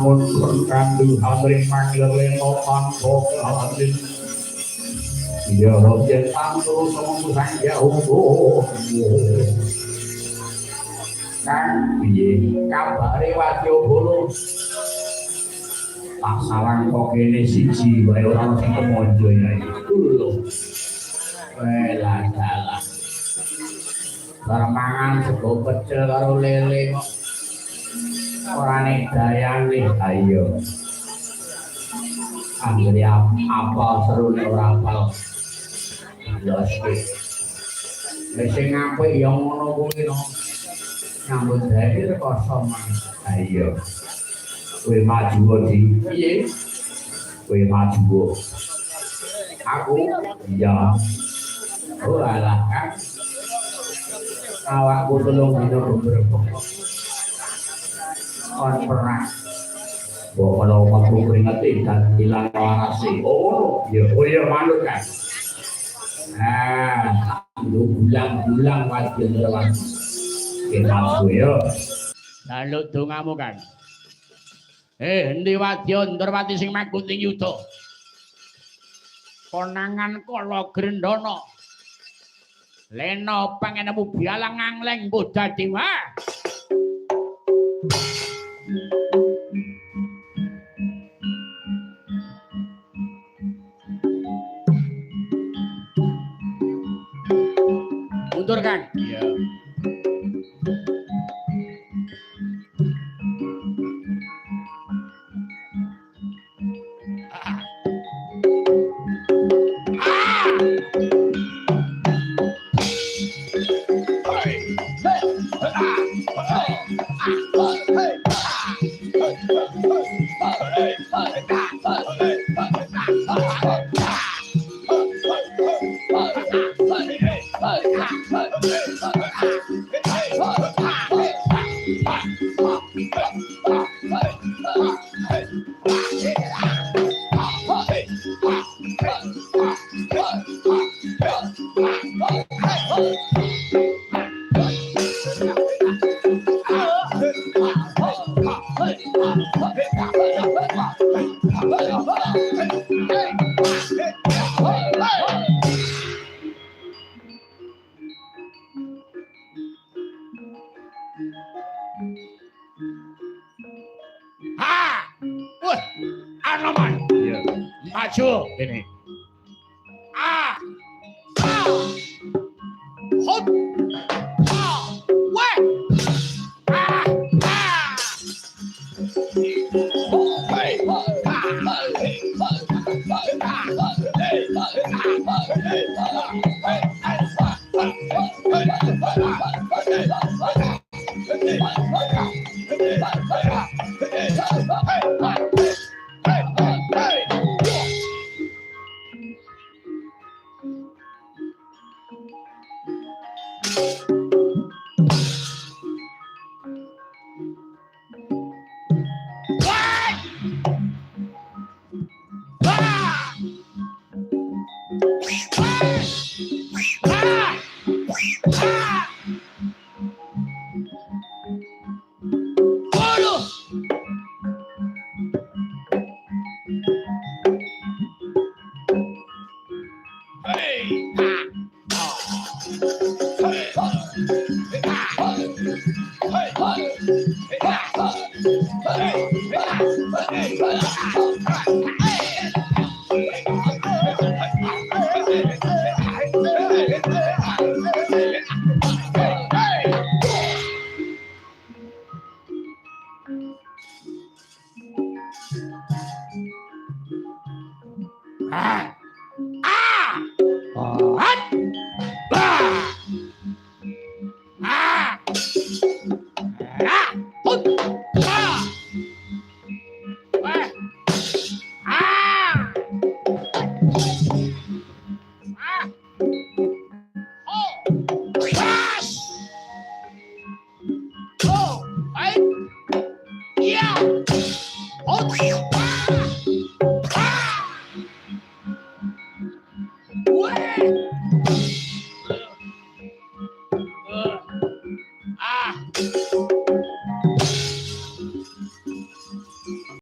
Kandu hamring manggil lemo pangkok hadir ya yen tantu sumsang jauh kan piye kabare wadya bolo tak sawang kok kene siji wae ora sing kemonjo ya iku lho dalah barmangan sego pecel karo lele kok ora nek dayane ayo anggere apa serune ora apal ya wis sing apik ya ngono kuwi no nyambut gawe rekoso man ayo kowe maju di piye kowe maju aku iya ora lah kan awakku telung dino beberapa on perang bahwa kalau waktu peringati dan hilang warasi ya manut kan lu bulang-bulang wajib lewat kita ya lalu dongamu kan endi wadya Ndrawati sing makuting yuda konangan kala Grendana Lena pengenmu bialang ngangleng mbok dadi mundur kan iya maju ini hop Oh,